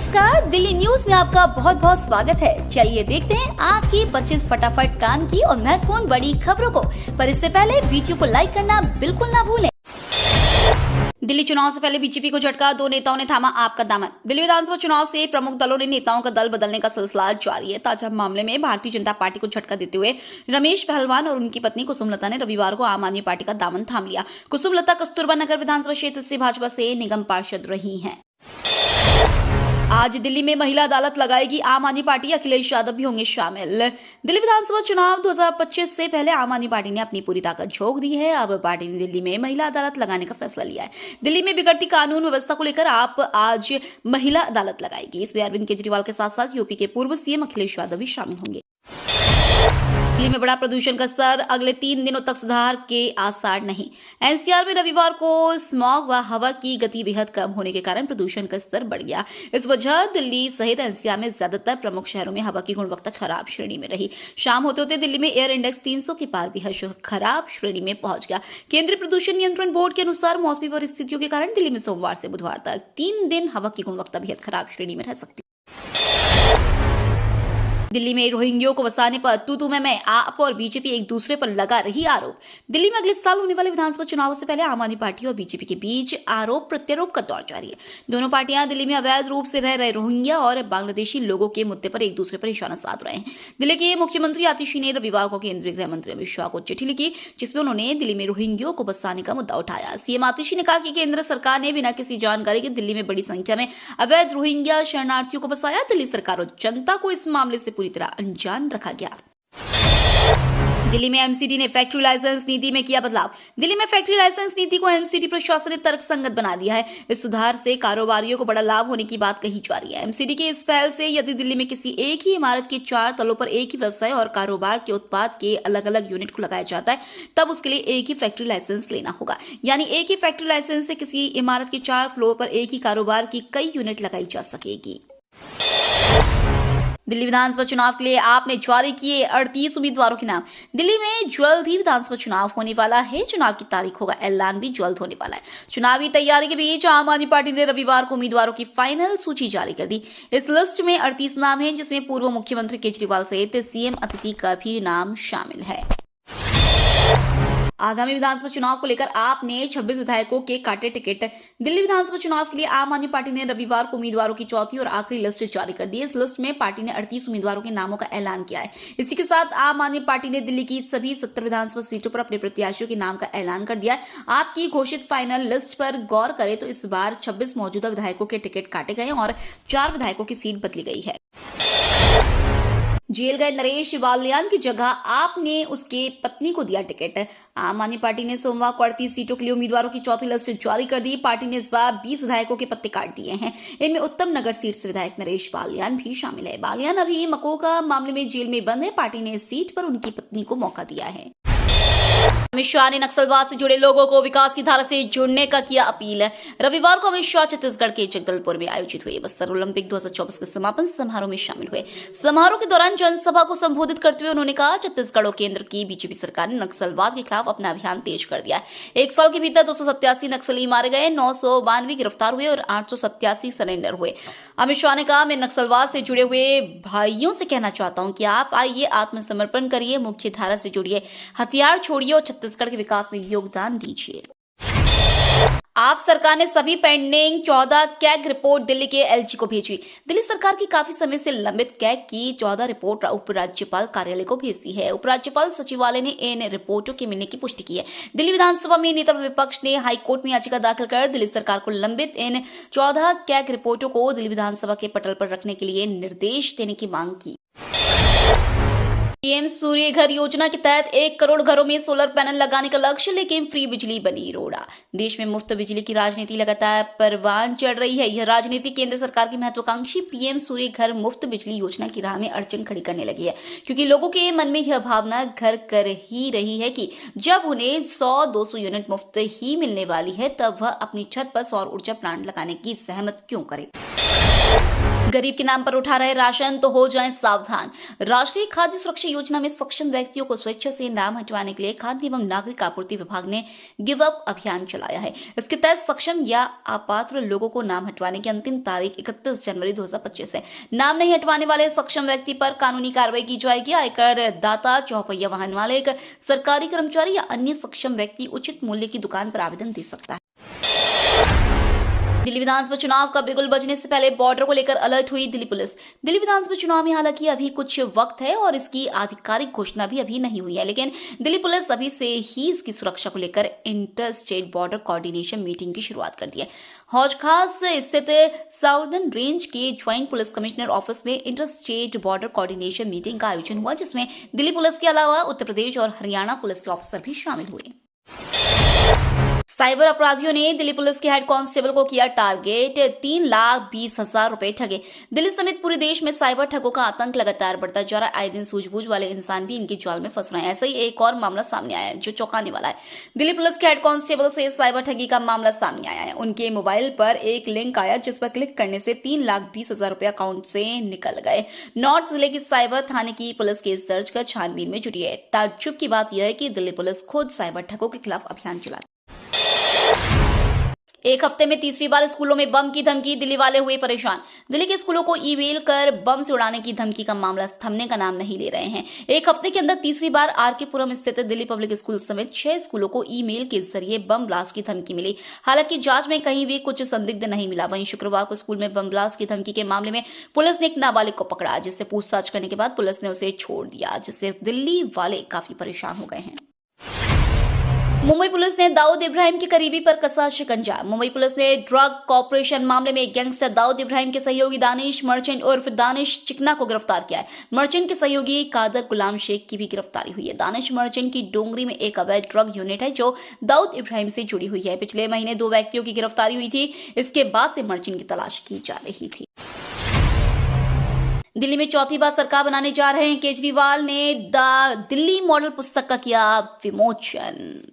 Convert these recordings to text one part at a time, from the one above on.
नमस्कार, दिल्ली न्यूज में आपका बहुत बहुत स्वागत है। चलिए देखते हैं आज की 25 फटाफट काम की और महत्वपूर्ण बड़ी खबरों को। पर इससे पहले वीडियो को लाइक करना बिल्कुल ना भूलें। दिल्ली चुनाव से पहले बीजेपी को झटका, 2 नेताओं ने थामा आपका दामन। दिल्ली विधानसभा चुनाव से प्रमुख दलों ने नेताओं का दल बदलने का सिलसिला जारी है। ताजा मामले में भारतीय जनता पार्टी को झटका देते हुए रमेश पहलवान और उनकी पत्नी कुसुमलता ने रविवार को आम आदमी पार्टी का दामन थाम लिया। कुसुमलता कस्तूरबा नगर विधानसभा क्षेत्र से भाजपा से निगम पार्षद रही हैं। आज दिल्ली में महिला अदालत लगाएगी आम आदमी पार्टी, अखिलेश यादव भी होंगे शामिल। दिल्ली विधानसभा चुनाव 2025 से पहले आम आदमी पार्टी ने अपनी पूरी ताकत झोंक दी है। अब पार्टी ने दिल्ली में महिला अदालत लगाने का फैसला लिया है। दिल्ली में बिगड़ती कानून व्यवस्था को लेकर आप आज महिला अदालत लगाएगी। इसमें अरविंद केजरीवाल के साथ साथ यूपी के पूर्व सीएम अखिलेश यादव भी शामिल होंगे। दिल्ली में बढ़ा प्रदूषण का स्तर, अगले 3 दिनों तक सुधार के आसार नहीं। एनसीआर में रविवार को स्मॉग व हवा की गति बेहद कम होने के कारण प्रदूषण का स्तर बढ़ गया। इस वजह दिल्ली सहित एनसीआर में ज्यादातर प्रमुख शहरों में हवा की गुणवत्ता खराब श्रेणी में रही। शाम होते होते दिल्ली में एयर इंडेक्स 300 के पार भी खराब श्रेणी में पहुंच गया। केंद्रीय प्रदूषण नियंत्रण बोर्ड के अनुसार मौसमी परिस्थितियों के कारण दिल्ली में सोमवार से बुधवार तक 3 दिन हवा की गुणवत्ता बेहद खराब श्रेणी में रह सकती है। दिल्ली में रोहिंग्यों को बसाने पर तू मैं आप और बीजेपी एक दूसरे पर लगा रही आरोप। दिल्ली में अगले साल होने वाले विधानसभा चुनाव से पहले आम आदमी पार्टी और बीजेपी के बीच आरोप प्रत्यारोप का दौर जारी है। दोनों पार्टियां दिल्ली में अवैध रूप से रह रहे रोहिंग्या और बांग्लादेशी लोगों के मुद्दे पर एक दूसरे पर निशाना साध रहे हैं। दिल्ली के मुख्यमंत्री आतिशी ने रविवार को केंद्रीय गृह मंत्री अमित शाह को चिट्ठी लिखी, जिसमें उन्होंने दिल्ली में रोहिंग्यों को बसाने का मुद्दा उठाया। सीएम आतिशी ने कहा कि केंद्र सरकार ने बिना किसी जानकारी के दिल्ली में बड़ी संख्या में अवैध रोहिंग्या शरणार्थियों को बसाया। दिल्ली सरकार और जनता को इस मामले से पूरी तरह अनजान रखा गया। दिल्ली में एमसीडी ने फैक्ट्री लाइसेंस नीति में किया बदलाव। दिल्ली में फैक्ट्री लाइसेंस नीति को एमसीडी प्रशासन ने तर्कसंगत बना दिया है। इस सुधार से कारोबारियों को बड़ा लाभ होने की बात कही जा रही है। एमसीडी के इस पहल से यदि दिल्ली में किसी एक ही इमारत के 4 तलों पर एक ही व्यवसाय और कारोबार के उत्पाद के अलग अलग यूनिट को लगाया जाता है, तब उसके लिए एक ही फैक्ट्री लाइसेंस लेना होगा। यानी एक ही फैक्ट्री लाइसेंस से किसी इमारत के 4 फ्लोर पर एक ही कारोबार की कई यूनिट लगाई जा सकेगी। दिल्ली विधानसभा चुनाव के लिए आपने जारी किए 38 उम्मीदवारों के नाम। दिल्ली में जल्द ही विधानसभा चुनाव होने वाला है। चुनाव की तारीख होगा ऐलान भी जल्द होने वाला है। चुनावी तैयारी के बीच आम आदमी पार्टी ने रविवार को उम्मीदवारों की फाइनल सूची जारी कर दी। इस लिस्ट में 38 नाम हैं, जिसमें पूर्व मुख्यमंत्री केजरीवाल सहित सीएम अतिथि का भी नाम शामिल है। आगामी विधानसभा चुनाव को लेकर आपने 26 विधायकों के काटे टिकट। दिल्ली विधानसभा चुनाव के लिए आम आदमी पार्टी ने रविवार को उम्मीदवारों की चौथी और आखिरी लिस्ट जारी कर दी। इस लिस्ट में पार्टी ने 38 उम्मीदवारों के नामों का ऐलान किया है। इसी के साथ आम आदमी पार्टी ने दिल्ली की सभी 70 विधानसभा सीटों पर अपने प्रत्याशियों के नाम का ऐलान कर दिया है। आपकी घोषित फाइनल लिस्ट पर गौर करें तो इस बार 26 मौजूदा विधायकों के टिकट काटे गए और 4 विधायकों की सीट बदली गई है। जेल गए नरेश बालियान की जगह आपने उसके पत्नी को दिया टिकट। आम आदमी पार्टी ने सोमवार को 38 सीटों के लिए उम्मीदवारों की चौथी लिस्ट जारी कर दी। पार्टी ने इस बार 20 विधायकों के पत्ते काट दिए हैं। इनमें उत्तम नगर सीट से विधायक नरेश बालियान भी शामिल है। बालियान अभी मकोका मामले में जेल में बंद है। पार्टी ने इस सीट पर उनकी पत्नी को मौका दिया है। अमित शाह ने नक्सलवाद से जुड़े लोगों को विकास की धारा से जुड़ने का किया अपील। रविवार को अमित शाह छत्तीसगढ़ के जगदलपुर में आयोजित हुए बस्तर ओलंपिक 2024 के समापन समारोह में शामिल हुए। समारोह के दौरान जनसभा को संबोधित करते हुए उन्होंने कहा, छत्तीसगढ़ और केंद्र की बीजेपी सरकार ने नक्सलवाद के खिलाफ अपना अभियान तेज कर दिया है। 1 साल के भीतर 287 नक्सली मारे गए, 992 गिरफ्तार हुए और 887 सरेंडर हुए। अमित शाह ने कहा, मैं नक्सलवाद से जुड़े हुए भाइयों से कहना चाहता हूं कि आप आइए, आत्मसमर्पण करिए, मुख्य धारा से जुड़िए, हथियार छोड़िए और छत्तीसगढ़ के विकास में योगदान दीजिए। आप सरकार ने सभी पेंडिंग 14 कैग रिपोर्ट दिल्ली के एलजी को भेजी। दिल्ली सरकार की काफी समय से लंबित कैग की 14 रिपोर्ट उपराज्यपाल कार्यालय को भेज दी है। उपराज्यपाल सचिवालय ने इन रिपोर्टों के मिलने की पुष्टि की है। दिल्ली विधानसभा में नेता विपक्ष ने हाईकोर्ट में याचिका दाखिल कर दिल्ली सरकार को लंबित इन 14 कैग रिपोर्टों को दिल्ली विधानसभा के पटल पर रखने के लिए निर्देश देने की मांग की। पीएम सूर्य घर योजना के तहत 1 करोड़ घरों में सोलर पैनल लगाने का लक्ष्य, लेकिन फ्री बिजली बनी रोड़ा। देश में मुफ्त बिजली की राजनीति लगातार परवान चढ़ रही है। यह राजनीति केंद्र सरकार की महत्वाकांक्षी पीएम सूर्य घर मुफ्त बिजली योजना की राह में अड़चन खड़ी करने लगी है, क्योंकि लोगों के मन में यह भावना घर कर ही रही है कि जब उन्हें 100-200 यूनिट मुफ्त ही मिलने वाली है, तब वह अपनी छत पर सौर ऊर्जा प्लांट लगाने की सहमत क्यों करे। गरीब के नाम पर उठा रहे राशन तो हो जाएं सावधान। राष्ट्रीय खाद्य सुरक्षा योजना में सक्षम व्यक्तियों को स्वेच्छा से नाम हटवाने के लिए खाद्य एवं नागरिक आपूर्ति विभाग ने गिव अप अभियान चलाया है। इसके तहत सक्षम या अपात्र लोगों को नाम हटवाने की अंतिम तारीख 31 जनवरी 2025 है। नाम नहीं हटवाने वाले सक्षम व्यक्ति पर कानूनी कार्रवाई की जाएगी। आयकर दाता, चौपहिया वाहन मालिक, सरकारी कर्मचारी या अन्य सक्षम व्यक्ति उचित मूल्य की दुकान पर आवेदन दे सकता है। दिल्ली विधानसभा चुनाव का बिगुल बजने से पहले बॉर्डर को लेकर अलर्ट हुई दिल्ली पुलिस। दिल्ली विधानसभा चुनाव में हालांकि अभी कुछ वक्त है और इसकी आधिकारिक घोषणा भी अभी नहीं हुई है, लेकिन दिल्ली पुलिस अभी से ही इसकी सुरक्षा को लेकर inter state border coordination meeting की शुरुआत कर दी है। हौज खास स्थित साउदर्न रेंज के ज्वाइंट पुलिस कमिश्नर ऑफिस में inter state border coordination meeting का आयोजन हुआ, जिसमें दिल्ली पुलिस के अलावा उत्तर प्रदेश और हरियाणा पुलिस के ऑफिसर भी शामिल हुए। साइबर अपराधियों ने दिल्ली पुलिस के हेड कांस्टेबल को किया टारगेट, 3,20,000 रुपए ठगे। दिल्ली समेत पूरे देश में साइबर ठगों का आतंक लगातार बढ़ता जा रहा है। आए दिन सूझबूझ वाले इंसान भी इनके जाल में फंस रहे हैं। ऐसा ही एक और मामला सामने आया है जो चौंकाने वाला है। दिल्ली पुलिस के हेड कांस्टेबल से साइबर ठगी का मामला सामने आया है। उनके मोबाइल पर एक लिंक आया जिस पर क्लिक करने से 3,20,000 रुपए अकाउंट से निकल गए। नॉर्थ जिले की साइबर थाने की पुलिस केस दर्ज कर छानबीन में जुटी है। ताज्जुब की बात यह है कि दिल्ली पुलिस खुद साइबर ठगों के खिलाफ अभियान चलाती है। एक हफ्ते में तीसरी बार स्कूलों में बम की धमकी, दिल्ली वाले हुए परेशान। दिल्ली के स्कूलों को ईमेल कर बम से उड़ाने की धमकी का मामला थमने का नाम नहीं ले रहे हैं। एक हफ्ते के अंदर तीसरी बार आरके पुरम स्थित दिल्ली पब्लिक स्कूल समेत 6 स्कूलों को ईमेल के जरिए बम ब्लास्ट की धमकी मिली। हालांकि जांच में कहीं भी कुछ संदिग्ध नहीं मिला। वहीं शुक्रवार को स्कूल में बम ब्लास्ट की धमकी के मामले में पुलिस ने एक नाबालिग को पकड़ा, जिससे पूछताछ करने के बाद पुलिस ने उसे छोड़ दिया, जिससे दिल्ली वाले काफी परेशान हो गए हैं। मुंबई पुलिस ने दाऊद इब्राहिम के करीबी पर कसा शिकंजा। मुंबई पुलिस ने ड्रग कॉर्पोरेशन मामले में गैंगस्टर दाऊद इब्राहिम के सहयोगी दानिश मर्चेंट उर्फ दानिश चिकना को गिरफ्तार किया है। मर्चेंट के सहयोगी कादर गुलाम शेख की भी गिरफ्तारी हुई है। दानिश मर्चेंट की डोंगरी में एक अवैध ड्रग यूनिट है जो दाऊद इब्राहिम से जुड़ी हुई है। पिछले महीने 2 व्यक्तियों की गिरफ्तारी हुई थी। इसके बाद से मर्चेंट की तलाश की जा रही थी। दिल्ली में चौथी बार सरकार बनाने जा रहे हैं केजरीवाल ने द दिल्ली मॉडल पुस्तक का किया विमोचन।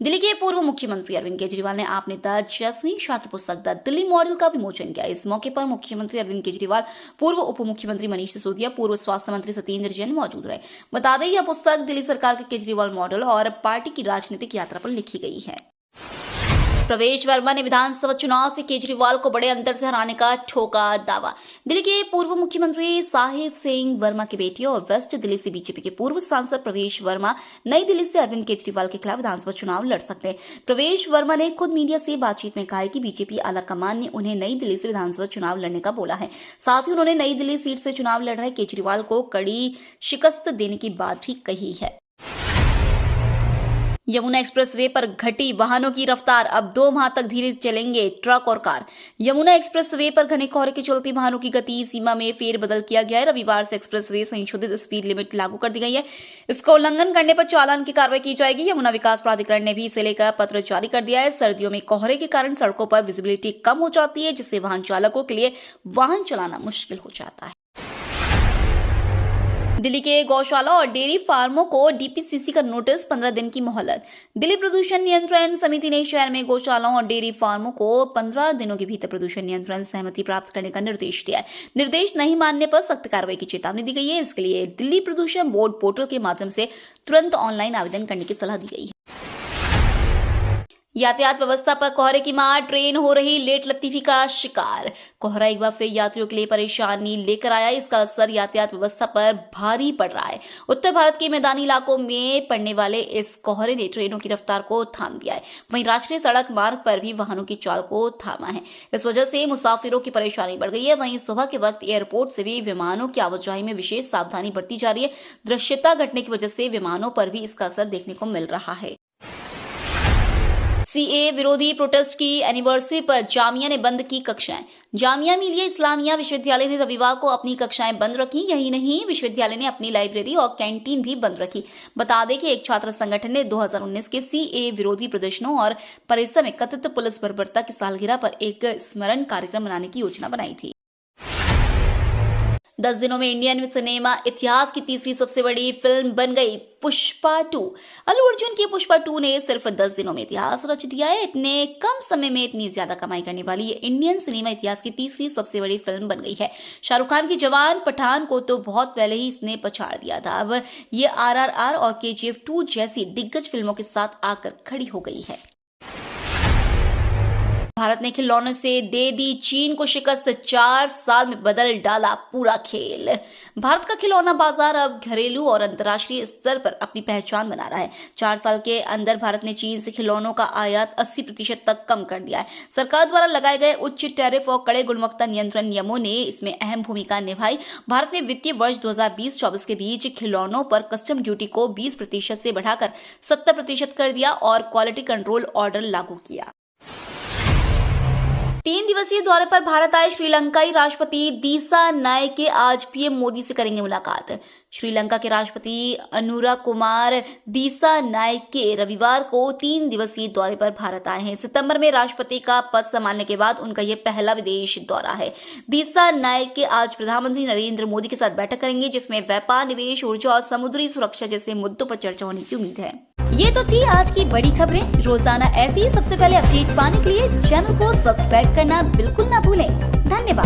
दिल्ली के पूर्व मुख्यमंत्री अरविंद केजरीवाल ने आप नेता जसवीर शाह की पुस्तक द दिल्ली मॉडल का विमोचन किया। इस मौके पर मुख्यमंत्री अरविंद केजरीवाल, पूर्व उप मुख्यमंत्री मनीष सिसोदिया, पूर्व स्वास्थ्य मंत्री सत्येंद्र जैन मौजूद रहे। बता दें, यह पुस्तक दिल्ली सरकार के केजरीवाल मॉडल और पार्टी की राजनीतिक यात्रा पर लिखी गई है। प्रवेश वर्मा ने विधानसभा चुनाव से केजरीवाल को बड़े अंतर से हराने का ठोका दावा। दिल्ली के पूर्व मुख्यमंत्री साहिब सिंह वर्मा की बेटी और वेस्ट दिल्ली से बीजेपी के पूर्व सांसद प्रवेश वर्मा नई दिल्ली से अरविंद केजरीवाल के खिलाफ विधानसभा चुनाव लड़ सकते हैं। प्रवेश वर्मा ने खुद मीडिया से बातचीत में कहा है कि बीजेपी आलाकमान ने उन्हें नई दिल्ली से विधानसभा चुनाव लड़ने का बोला है। साथ ही उन्होंने नई दिल्ली सीट से चुनाव लड़ रहे केजरीवाल को कड़ी शिकस्त देने की बात भी कही है। यमुना एक्सप्रेसवे पर घटी वाहनों की रफ्तार, अब 2 माह तक धीरे चलेंगे ट्रक और कार। यमुना एक्सप्रेसवे पर घने कोहरे के चलते वाहनों की गति सीमा में फेरबदल किया गया है। रविवार से एक्सप्रेसवे संशोधित स्पीड लिमिट लागू कर दी गई है। इसका उल्लंघन करने पर चालान की कार्रवाई की जाएगी। यमुना विकास प्राधिकरण ने भी इसे लेकर पत्र जारी कर दिया है। सर्दियों में कोहरे के कारण सड़कों पर विजिबिलिटी कम हो जाती है, जिससे वाहन चालकों के लिए वाहन चलाना मुश्किल हो जाता है। दिल्ली के गौशाला और डेयरी फार्मों को डीपीसीसी का नोटिस, 15 दिन की मोहलत। दिल्ली प्रदूषण नियंत्रण समिति ने शहर में गौशालाओं और डेयरी फार्मों को 15 दिनों के भीतर प्रदूषण नियंत्रण सहमति प्राप्त करने का निर्देश दिया है। निर्देश नहीं मानने पर सख्त कार्रवाई की चेतावनी दी गई है। इसके लिए दिल्ली प्रदूषण बोर्ड पोर्टल के माध्यम से तुरंत ऑनलाइन आवेदन करने की सलाह दी गई है। यातायात व्यवस्था पर कोहरे की मार, ट्रेन हो रही लेट लतीफी का शिकार। कोहरा एक बार फिर यात्रियों के लिए परेशानी लेकर आया। इसका असर यातायात व्यवस्था पर भारी पड़ रहा है। उत्तर भारत के मैदानी इलाकों में पड़ने वाले इस कोहरे ने ट्रेनों की रफ्तार को थाम दिया है। वहीं राष्ट्रीय सड़क मार्ग पर भी वाहनों की चाल को थामा है। इस वजह से मुसाफिरों की परेशानी बढ़ गई है। वहीं सुबह के वक्त एयरपोर्ट से भी विमानों की आवाजाही में विशेष सावधानी बरती जा रही है। दृश्यता घटने की वजह से विमानों पर भी इसका असर देखने को मिल रहा है। सीए विरोधी प्रोटेस्ट की एनिवर्सरी पर जामिया ने बंद की कक्षाएं। जामिया मिलिया इस्लामिया विश्वविद्यालय ने रविवार को अपनी कक्षाएं बंद रखी। यही नहीं, विश्वविद्यालय ने अपनी लाइब्रेरी और कैंटीन भी बंद रखी। बता दें कि एक छात्र संगठन ने 2019 के सीए विरोधी प्रदर्शनों और परिसर में कथित पुलिस बर्बरता की सालगिरह पर एक स्मरण कार्यक्रम मनाने की योजना बनाई थी। 10 दिनों में इंडियन सिनेमा इतिहास की तीसरी सबसे बड़ी फिल्म बन गई पुष्पा 2। अल्लू अर्जुन की पुष्पा 2 ने सिर्फ 10 दिनों में इतिहास रच दिया है। इतने कम समय में इतनी ज्यादा कमाई करने वाली ये इंडियन सिनेमा इतिहास की तीसरी सबसे बड़ी फिल्म बन गई है। शाहरुख खान की जवान, पठान को तो बहुत पहले ही इसने पछाड़ दिया था। अब ये RRR और KGF 2 जैसी दिग्गज फिल्मों के साथ आकर खड़ी हो गई है। भारत ने खिलौनों से दे दी चीन को शिकस्त, 4 साल में बदल डाला पूरा खेल। भारत का खिलौना बाजार अब घरेलू और अंतर्राष्ट्रीय स्तर पर अपनी पहचान बना रहा है। 4 साल के अंदर भारत ने चीन से खिलौनों का आयात 80% तक कम कर दिया है। सरकार द्वारा लगाए गए उच्च टैरिफ और कड़े गुणवत्ता नियंत्रण नियमों ने इसमें अहम भूमिका निभाई। भारत ने वित्तीय वर्ष 2020-24 के बीच खिलौनों पर कस्टम ड्यूटी को 20% से बढ़ाकर 70% कर दिया और क्वालिटी कंट्रोल ऑर्डर लागू किया। 3 दिवसीय दौरे पर भारत आए श्रीलंकाई राष्ट्रपति दिसानायके आज पीएम मोदी से करेंगे मुलाकात। श्रीलंका के राष्ट्रपति अनुरा कुमार दिसानायके रविवार को 3 दिवसीय दौरे पर भारत आए हैं। सितंबर में राष्ट्रपति का पद संभालने के बाद उनका यह पहला विदेश दौरा है। दिसानायके आज प्रधानमंत्री नरेंद्र मोदी के साथ बैठक करेंगे, जिसमें व्यापार, निवेश, ऊर्जा और समुद्री सुरक्षा जैसे मुद्दों पर चर्चा होने की उम्मीद है। ये तो थी आज की बड़ी खबरें। रोजाना ऐसी ही सबसे पहले अपडेट पाने के लिए चैनल को सब्सक्राइब करना बिल्कुल ना भूलें। धन्यवाद।